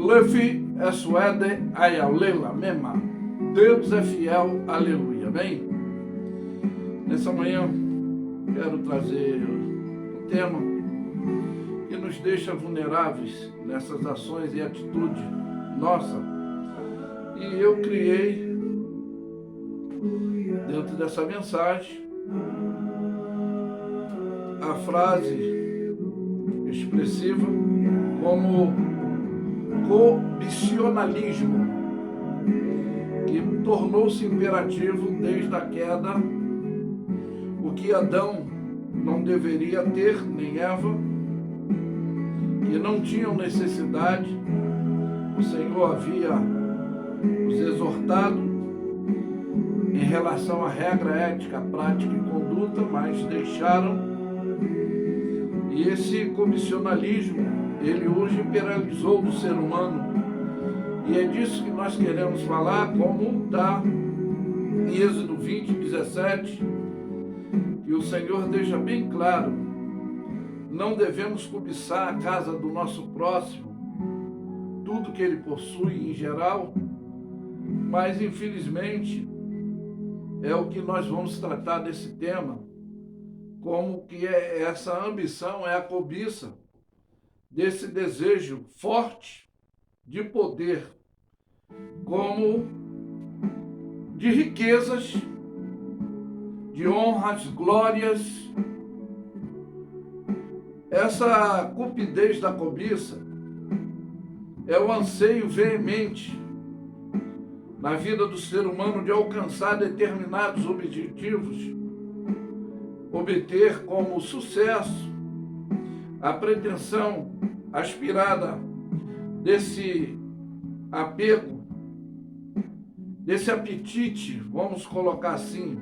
Lefi Eswede Ayalela Mema. Deus é fiel, aleluia. Bem, nessa manhã quero trazer um tema que nos deixa vulneráveis nessas ações e atitude nossa. E eu criei, dentro dessa mensagem, a frase expressiva como cobicionalismo, que tornou-se imperativo desde a queda, o que Adão não deveria ter, nem Eva, que não tinham necessidade. O Senhor havia os exortado em relação à regra ética, prática e conduta, mas deixaram. E esse comissionalismo, ele hoje imperializou do ser humano. E é disso que nós queremos falar, como está em Êxodo 20, 17, que o Senhor deixa bem claro: não devemos cobiçar a casa do nosso próximo, tudo que ele possui em geral, mas infelizmente é o que nós vamos tratar desse tema, como que é essa ambição, é a cobiça desse desejo forte de poder, como de riquezas, de honras, glórias. Essa cupidez da cobiça é o anseio veemente na vida do ser humano de alcançar determinados objetivos, obter como sucesso a pretensão aspirada desse apego, desse apetite, vamos colocar assim,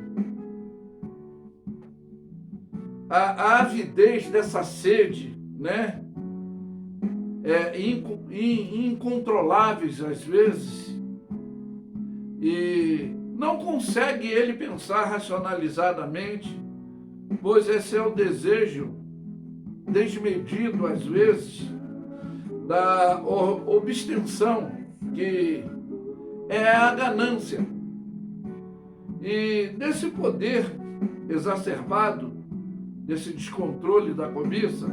a avidez dessa sede, né? Incontroláveis às vezes, e não consegue ele pensar racionalizadamente, pois esse é o desejo desmedido às vezes da obstenção, que é a ganância. E desse poder exacerbado, desse descontrole da cobiça,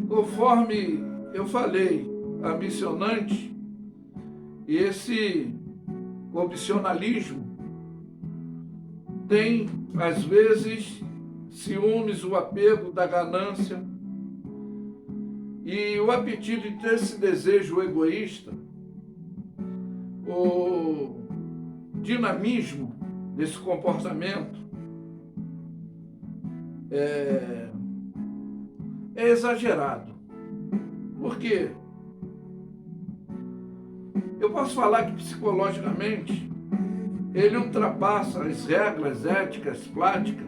conforme eu falei, ambicionante, e esse cobicionalismo tem, às vezes, ciúmes, o apego da ganância e o apetite desse desejo egoísta, o dinamismo desse comportamento é exagerado. Por quê? Eu posso falar que psicologicamente ele ultrapassa as regras éticas, práticas,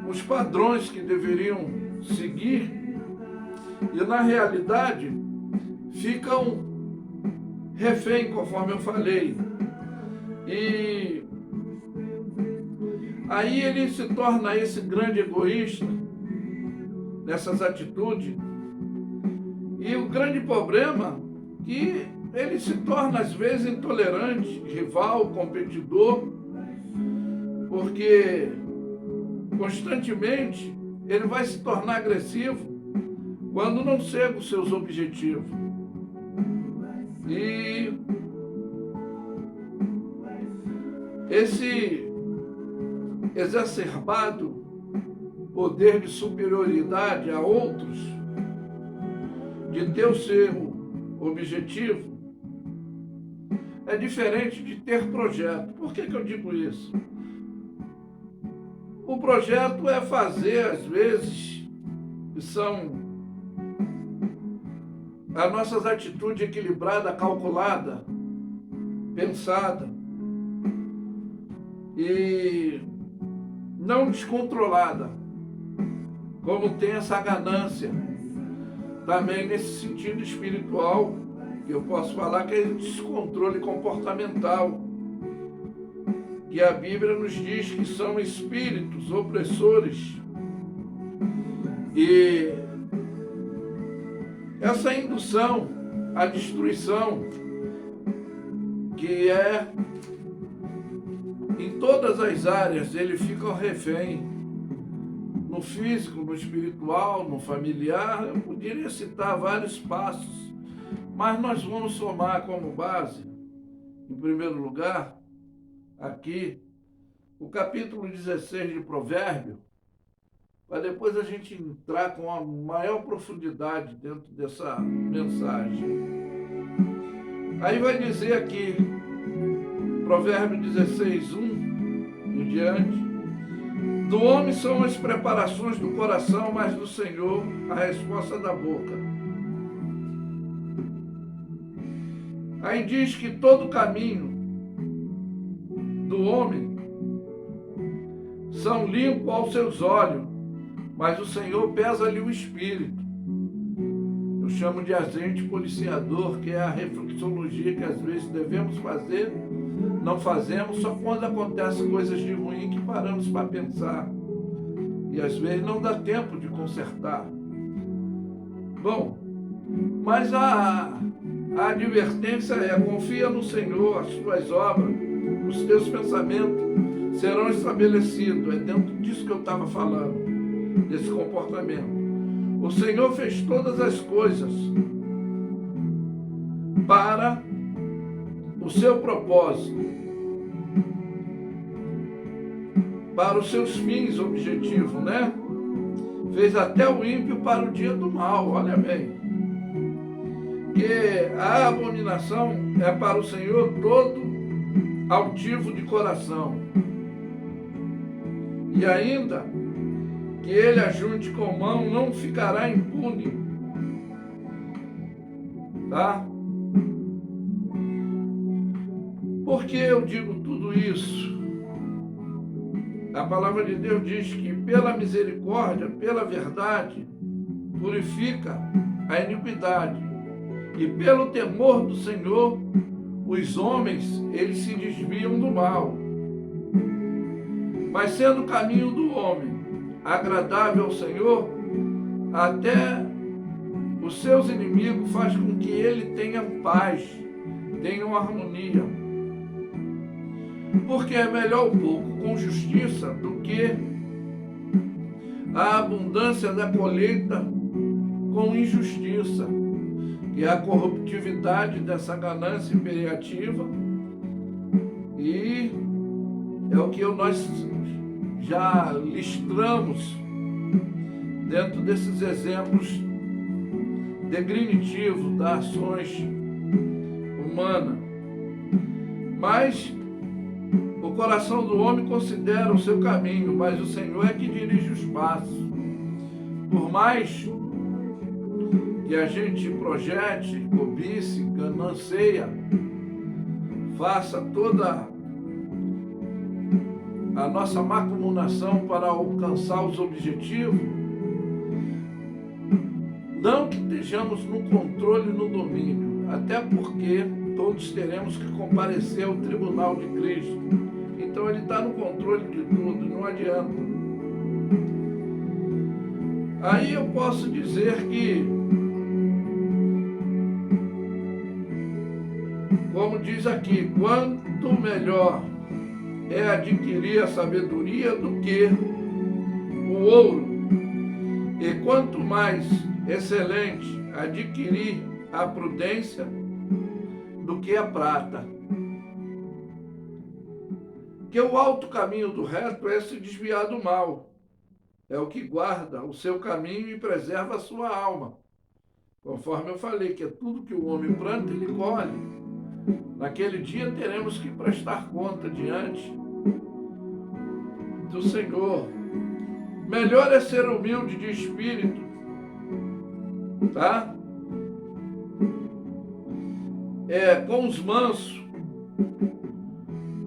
os padrões que deveriam seguir, e na realidade ficam refém, conforme eu falei. E aí ele se torna esse grande egoísta nessas atitudes. E o grande problema é que ele se torna às vezes intolerante, rival, competidor, porque constantemente ele vai se tornar agressivo quando não chega os seus objetivos. E esse exacerbado poder de superioridade a outros, de ter o seu objetivo, é diferente de ter projeto. Por que eu digo isso? O projeto é fazer, às vezes, que são as nossas atitudes equilibradas, calculadas, pensadas, e não descontrolada, como tem essa ganância, também nesse sentido espiritual, que eu posso falar que é descontrole comportamental, que a Bíblia nos diz que são espíritos opressores, e essa indução à destruição, que é em todas as áreas, ele fica refém, no físico, no espiritual, no familiar. Eu poderia citar vários passos, mas nós vamos somar como base, em primeiro lugar, aqui, o capítulo 16 de Provérbios, para depois a gente entrar com a maior profundidade dentro dessa mensagem. Aí vai dizer aqui, Provérbios 16, 1 em diante: do homem são as preparações do coração, mas do Senhor a resposta da boca. Aí diz que todo caminho do homem são limpos aos seus olhos, mas o Senhor pesa-lhe o espírito. Eu chamo de agente policiador, que é a reflexologia que às vezes devemos fazer, não fazemos, só quando acontecem coisas de ruim que paramos para pensar. E às vezes não dá tempo de consertar. Bom, mas a advertência é: confia no Senhor, as suas obras, os teus pensamentos serão estabelecidos. É dentro disso que eu estava falando, desse comportamento. O Senhor fez todas as coisas para o seu propósito, para os seus fins objetivos, né? Fez até o ímpio para o dia do mal, olha bem. Que a abominação é para o Senhor todo altivo de coração. E ainda que ele ajunte com mão, não ficará impune. Tá? Por que eu digo tudo isso? A palavra de Deus diz que pela misericórdia, pela verdade, purifica a iniquidade. E pelo temor do Senhor, os homens, eles se desviam do mal. Mas sendo o caminho do homem agradável ao Senhor, até os seus inimigos faz com que ele tenha paz, tenha harmonia. Porque é melhor o pouco com justiça do que a abundância da colheita com injustiça, que é a corruptividade dessa ganância imperativa. E é o que nós já listramos dentro desses exemplos degrinivos das ações humanas. Mas o coração do homem considera o seu caminho, mas o Senhor é que dirige os passos. Por mais que a gente projete, cobice, gananceia, faça toda a nossa macumunação para alcançar os objetivos, não que estejamos no controle e no domínio, até porque todos teremos que comparecer ao tribunal de Cristo. Então ele está no controle de tudo, não adianta. Aí eu posso dizer que, como diz aqui, quanto melhor é adquirir a sabedoria do que o ouro, e quanto mais excelente adquirir a prudência do que a prata. Que o alto caminho do reto é se desviar do mal, é o que guarda o seu caminho e preserva a sua alma. Conforme eu falei, que é tudo que o homem planta, ele colhe. Naquele dia teremos que prestar conta diante do Senhor. Melhor é ser humilde de espírito, tá? Com os mansos,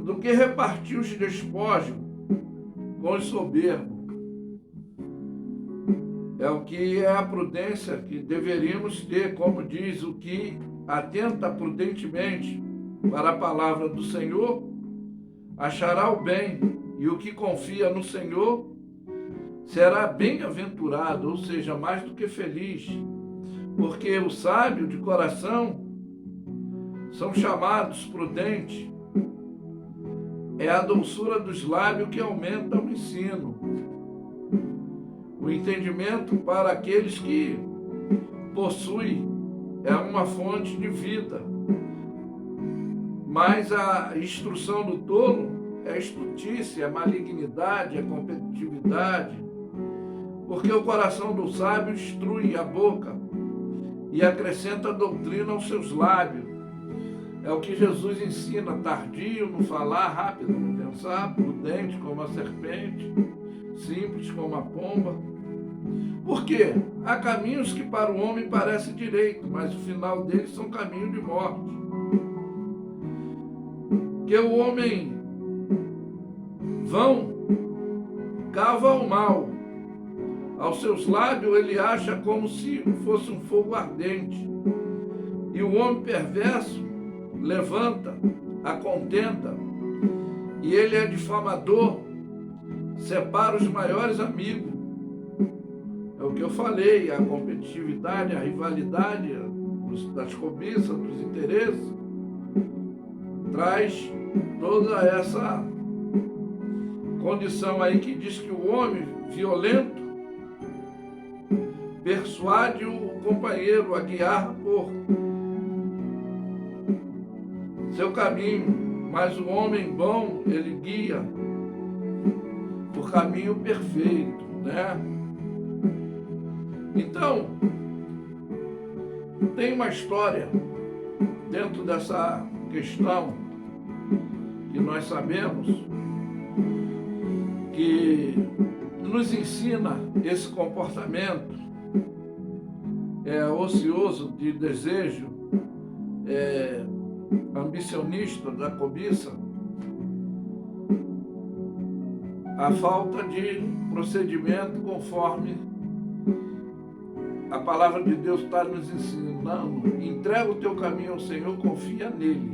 do que repartir os despojos com os soberbos. É o que é a prudência que deveríamos ter, como diz: o que atenta prudentemente para a palavra do Senhor achará o bem, e o que confia no Senhor será bem-aventurado, ou seja, mais do que feliz. porque o sábio de coração são chamados prudentes. É a doçura dos lábios que aumenta o ensino. O entendimento para aqueles que possuem é uma fonte de vida. Mas a instrução do tolo é estultícia, é malignidade, é competitividade. Porque o coração do sábio instrui a boca e acrescenta doutrina aos seus lábios. É o que Jesus ensina: tardio no falar, rápido no pensar, prudente como a serpente, simples como a pomba. Por quê? Há caminhos que para o homem parecem direito, mas o final deles são caminhos de morte. Que o homem vão cava o mal. Aos seus lábios ele acha como se fosse um fogo ardente. E o homem perverso levanta a contenda, e ele é difamador, separa os maiores amigos. É o que eu falei, a competitividade, a rivalidade das cobiças, dos interesses, traz toda essa condição aí que diz que o homem violento persuade o companheiro a guiar por seu caminho, mas o homem bom, ele guia por caminho perfeito, né? Então, tem uma história dentro dessa questão que nós sabemos que nos ensina esse comportamento ocioso de desejo, ambicionista, da cobiça, a falta de procedimento conforme a palavra de Deus está nos ensinando. Entrega o teu caminho ao Senhor, confia nele.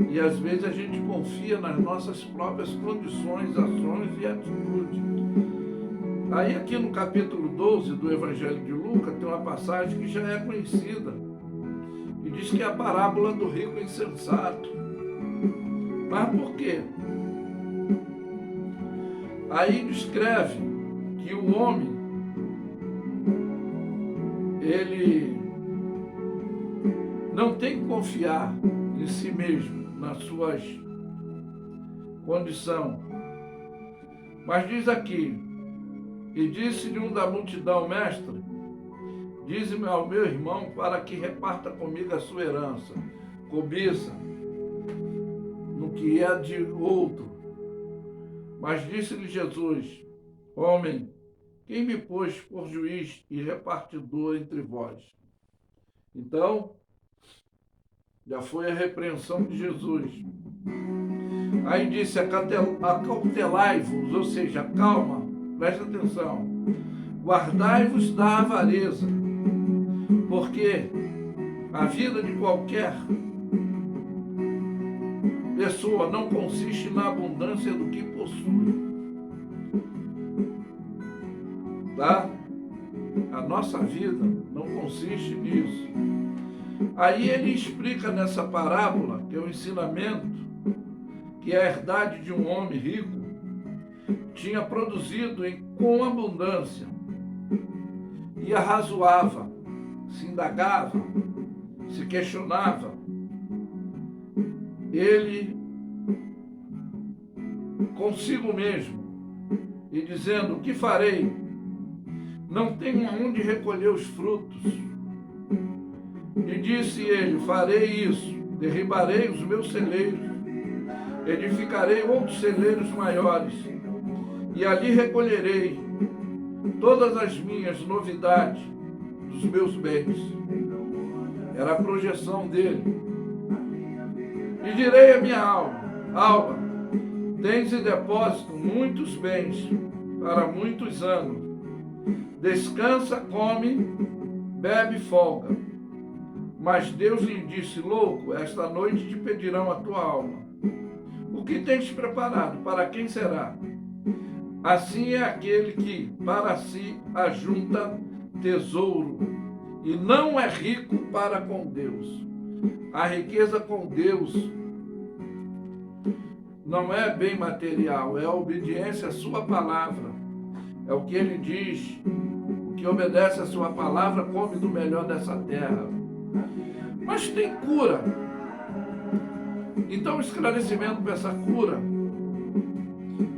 E às vezes a gente confia nas nossas próprias condições, ações e atitudes. Aí aqui no capítulo 12 do Evangelho de Lucas tem uma passagem que já é conhecida. E diz que é a parábola do rico insensato. Mas por quê? Aí descreve que o homem, ele não tem que confiar em si mesmo, nas suas condições. Mas diz aqui: e disse-lhe um da multidão: mestre, dize-me ao meu irmão para que reparta comigo a sua herança. Cobiça no que é de outro. Mas disse-lhe Jesus: homem, quem me pôs por juiz e repartidor entre vós? Então, já foi a repreensão de Jesus. Aí disse: acautelai-vos, ou seja, calma, presta atenção, guardai-vos da avareza, porque a vida de qualquer pessoa não consiste na abundância do que possui. Tá? A nossa vida não consiste nisso. Aí ele explica nessa parábola, que é o ensinamento, que a herdade de um homem rico tinha produzido com abundância, e arrazoava, se indagava, se questionava. Ele consigo mesmo, e dizendo: o que farei? Não tenho aonde recolher os frutos. E disse ele: farei isso, derribarei os meus celeiros, edificarei outros celeiros maiores, e ali recolherei todas as minhas novidades dos meus bens. Era a projeção dele. E direi à minha alma: alma, tens em depósito muitos bens para muitos anos. Descansa, come, bebe e folga. Mas Deus lhe disse: louco, esta noite te pedirão a tua alma. O que tens preparado? Para quem será? Assim é aquele que para si ajunta tesouro e não é rico para com Deus. A riqueza com Deus não é bem material, é a obediência à sua palavra. É o que ele diz: o que obedece à sua palavra come do melhor dessa terra. Mas tem cura. Então o esclarecimento para essa cura,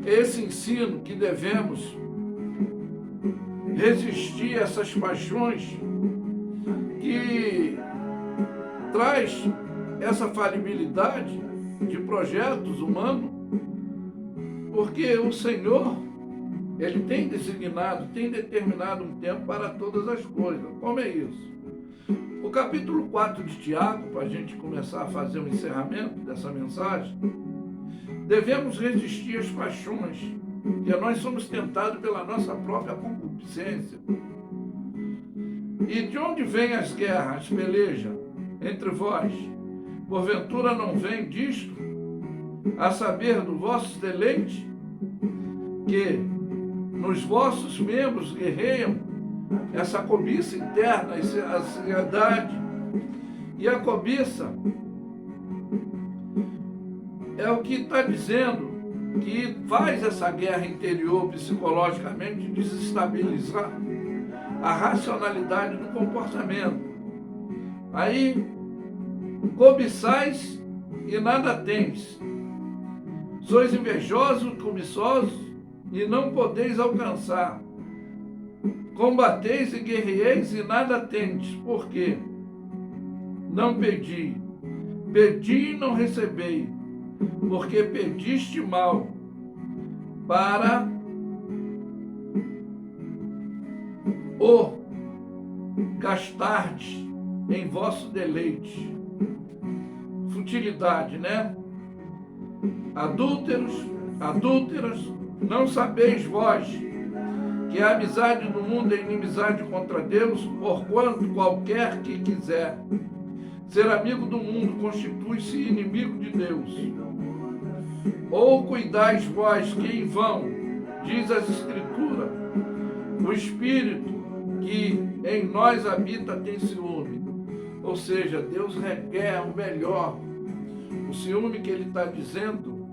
esse ensino que devemos resistir a essas paixões que traz essa falibilidade de projetos humanos, porque o Senhor, Ele tem designado, tem determinado um tempo para todas as coisas. Como é isso? O capítulo 4 de Tiago, para a gente começar a fazer o encerramento dessa mensagem, devemos resistir às paixões, que nós somos tentados pela nossa própria concupiscência. E de onde vêm as guerras, as pelejas entre vós? Porventura não vem disto, a saber do vosso deleite, que nos vossos membros guerreiam essa cobiça interna, essa ansiedade. E a cobiça é o que está dizendo que faz essa guerra interior psicologicamente desestabilizar a racionalidade do comportamento. Aí, cobiçais e nada tens. Sois invejosos, cobiçosos e não podeis alcançar. Combateis e guerreeis e nada tendes. Por quê? Não pedi. Pedi e não recebi, porque pediste mal, para o gastardes em vosso deleite. Futilidade, né? Adúlteros, adúlteras, não sabeis vós que a amizade do mundo é inimizade contra Deus, porquanto qualquer que quiser ser amigo do mundo constitui-se inimigo de Deus. Ou cuidais vós que em vão, diz as Escrituras, o Espírito que em nós habita tem ciúme. Ou seja, Deus requer o melhor. O ciúme que ele está dizendo,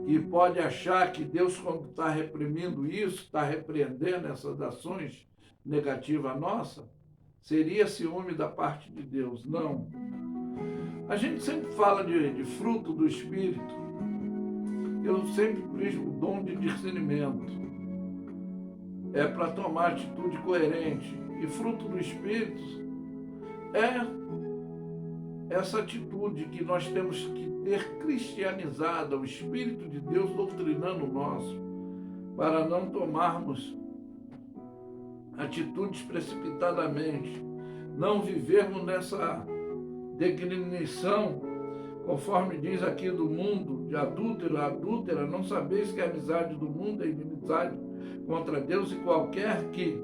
que pode achar que Deus, quando está reprimindo isso, está repreendendo essas ações negativas nossas, seria ciúme da parte de Deus. Não. A gente sempre fala de fruto do Espírito. Eu sempre prismo o dom de discernimento. É para tomar atitude coerente. E fruto do Espírito é essa atitude que nós temos que ter cristianizada, o Espírito de Deus doutrinando o nosso, para não tomarmos atitudes precipitadamente, não vivermos nessa declinação, conforme diz aqui do mundo, de adúltero, adúltera, não sabeis que a amizade do mundo é inimizade contra Deus, e qualquer que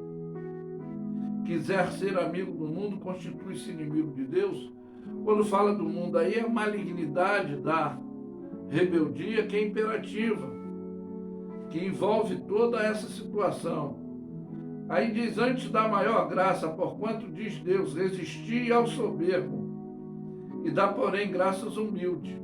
quiser ser amigo do mundo constitui-se inimigo de Deus. Quando fala do mundo aí, é a malignidade da rebeldia que é imperativa, que envolve toda essa situação. Aí diz: antes da maior graça, porquanto diz Deus, resisti ao soberbo, e dá, porém, graças humildes.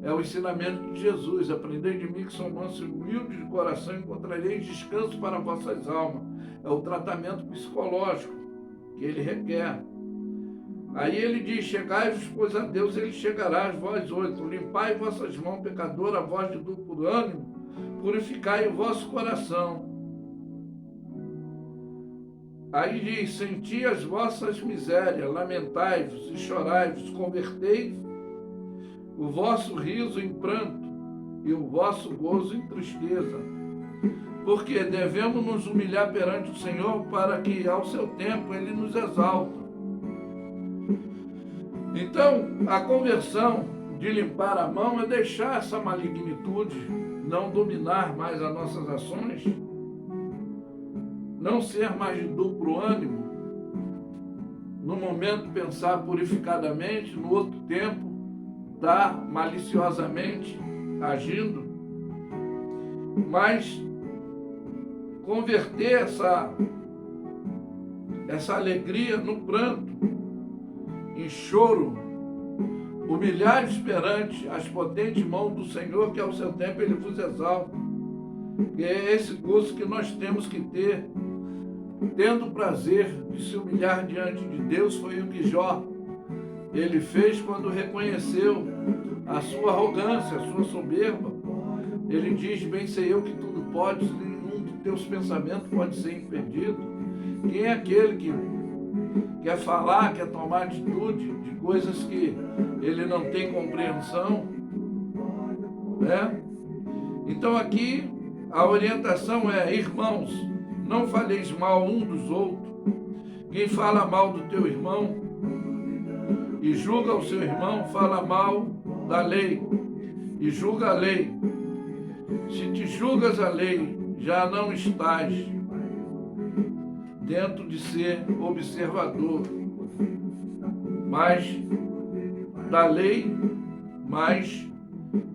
É o ensinamento de Jesus: aprendei de mim que sou manso e humilde de coração, encontrareis descanso para vossas almas. É o tratamento psicológico que ele requer. Aí ele diz: chegai-vos, pois, a Deus, ele chegará, vós oito. Limpai vossas mãos, pecador, a voz de duplo ânimo, purificai o vosso coração. Aí diz: senti as vossas misérias, lamentai-vos e chorai-vos, convertei o vosso riso em pranto e o vosso gozo em tristeza. Porque devemos nos humilhar perante o Senhor, para que ao seu tempo ele nos exalta. Então, a conversão de limpar a mão é deixar essa malignitude não dominar mais as nossas ações, não ser mais de duplo ânimo, no momento pensar purificadamente, no outro tempo estar maliciosamente agindo, mas converter essa alegria no pranto, em choro, humilhados perante as potentes mãos do Senhor, que ao seu tempo Ele vos exalta. E é esse gozo que nós temos que ter, tendo o prazer de se humilhar diante de Deus. Foi o que Jó, ele fez quando reconheceu a sua arrogância, a sua soberba. Ele diz: bem sei eu que tudo podes, nenhum dos teus pensamentos pode ser impedido. Quem é aquele que quer falar, quer tomar atitude de coisas que ele não tem compreensão, né? Então aqui a orientação é: irmãos, não faleis mal um dos outros. Quem fala mal do teu irmão e julga o seu irmão, fala mal da lei e julga a lei. Se te julgas a lei, já não estás dentro de ser observador, mas da lei, mas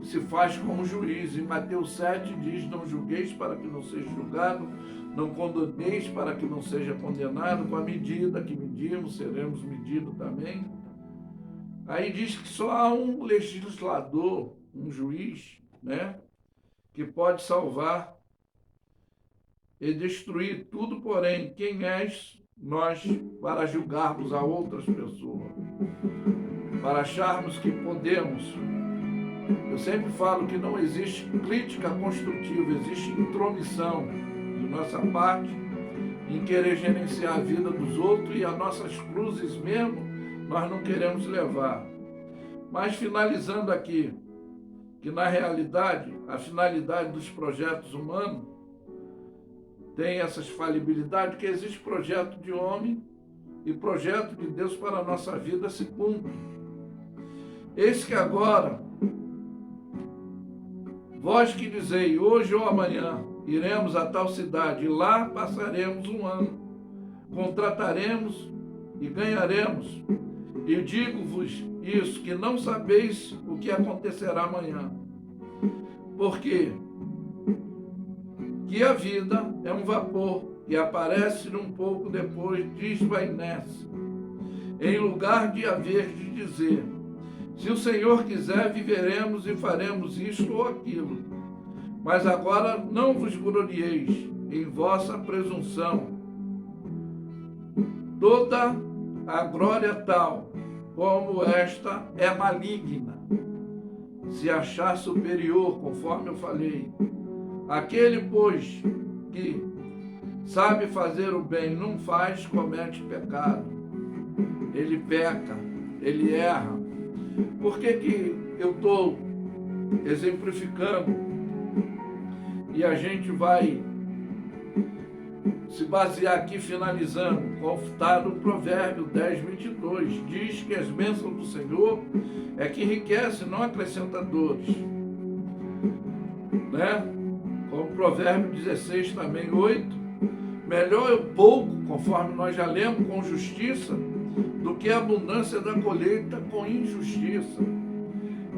se faz como juiz. Em Mateus 7 diz: não julgueis para que não seja julgado, não condeneis para que não seja condenado, com a medida que medimos, seremos medidos também. Aí diz que só há um legislador, um juiz, né, que pode salvar e destruir tudo. Porém, quem és nós para julgarmos a outras pessoas, para acharmos que podemos? Eu sempre falo que não existe crítica construtiva, existe intromissão de nossa parte em querer gerenciar a vida dos outros, e as nossas cruzes mesmo nós não queremos levar. Mas finalizando aqui, que na realidade a finalidade dos projetos humanos tem essas falibilidades, que existe projeto de homem e projeto de Deus para a nossa vida se cumpre. Eis que agora, vós que dizei, hoje ou amanhã iremos a tal cidade, e lá passaremos um ano, contrataremos e ganharemos. E digo-vos isso, que não sabeis o que acontecerá amanhã. Porque que a vida é um vapor que aparece um pouco depois, desvanece. Em lugar de haver de dizer: se o Senhor quiser, viveremos e faremos isto ou aquilo. Mas agora não vos glorieis em vossa presunção. Toda a glória tal como esta é maligna, se achar superior, conforme eu falei. Aquele, pois, que sabe fazer o bem, não faz, comete pecado. Ele peca, ele erra. Por que eu estou exemplificando? E a gente vai se basear aqui, finalizando, consultar o Provérbio 10, 22. Diz que as bênçãos do Senhor é que enriquece, não acrescenta dores. Né? Como o Provérbio 16 também, 8. Melhor é o pouco, conforme nós já lemos, com justiça, do que a abundância da colheita com injustiça.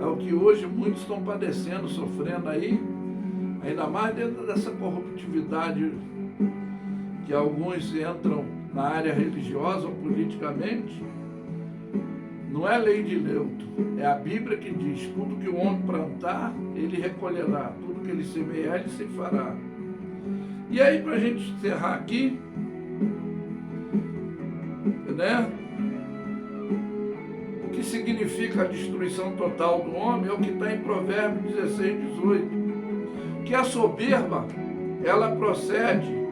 É o que hoje muitos estão padecendo, sofrendo aí, ainda mais dentro dessa corruptividade que alguns entram na área religiosa ou politicamente. Não é lei de Newton, é a Bíblia que diz: tudo que o homem plantar, ele recolherá, tudo que ele semear, ele se fará. E aí, para a gente encerrar aqui, né? O que significa a destruição total do homem é o que está em Provérbios 16, 18. Que a soberba, ela procede,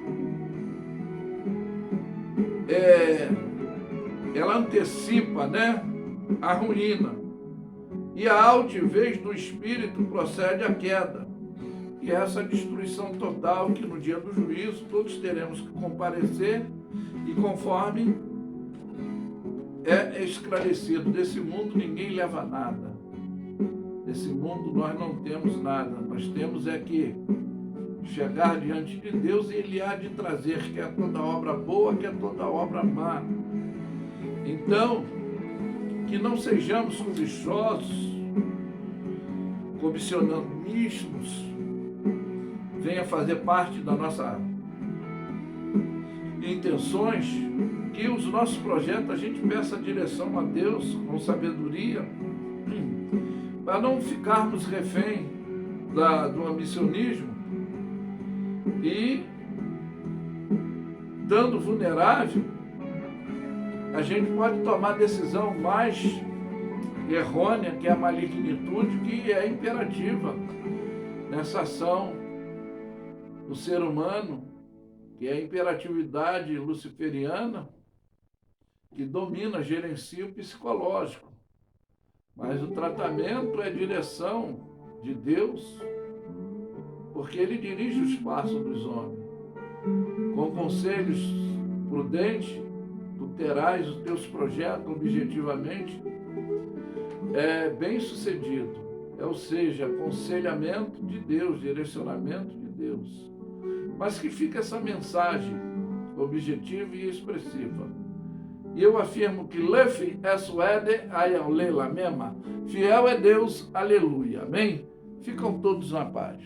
ela antecipa, né, a ruína. E a altivez do espírito procede à queda. E essa destruição total que no dia do juízo todos teremos que comparecer, e conforme é esclarecido, desse mundo ninguém leva nada. Desse mundo nós não temos nada. Nós temos é que chegar diante de Deus, e Ele há de trazer, quer toda obra boa, quer toda obra má. Então, que não sejamos cobiçosos, cobicionismos, venha fazer parte da nossa intenções, que os nossos projetos a gente peça direção a Deus com sabedoria, para não ficarmos refém do ambicionismo e, estando vulnerável, a gente pode tomar a decisão mais errônea, que é a malignitude, que é imperativa nessa ação do ser humano, que é a imperatividade luciferiana, que domina, gerencia o psicológico. Mas o tratamento é direção de Deus, porque Ele dirige os passos dos homens. Com conselhos prudentes, tu terás os teus projetos objetivamente bem sucedido. Ou seja, aconselhamento de Deus, direcionamento de Deus. Mas que fica essa mensagem objetiva e expressiva. E eu afirmo que Lefi é suede ayaule la mema. Fiel é Deus, aleluia. Amém? Ficam todos na paz.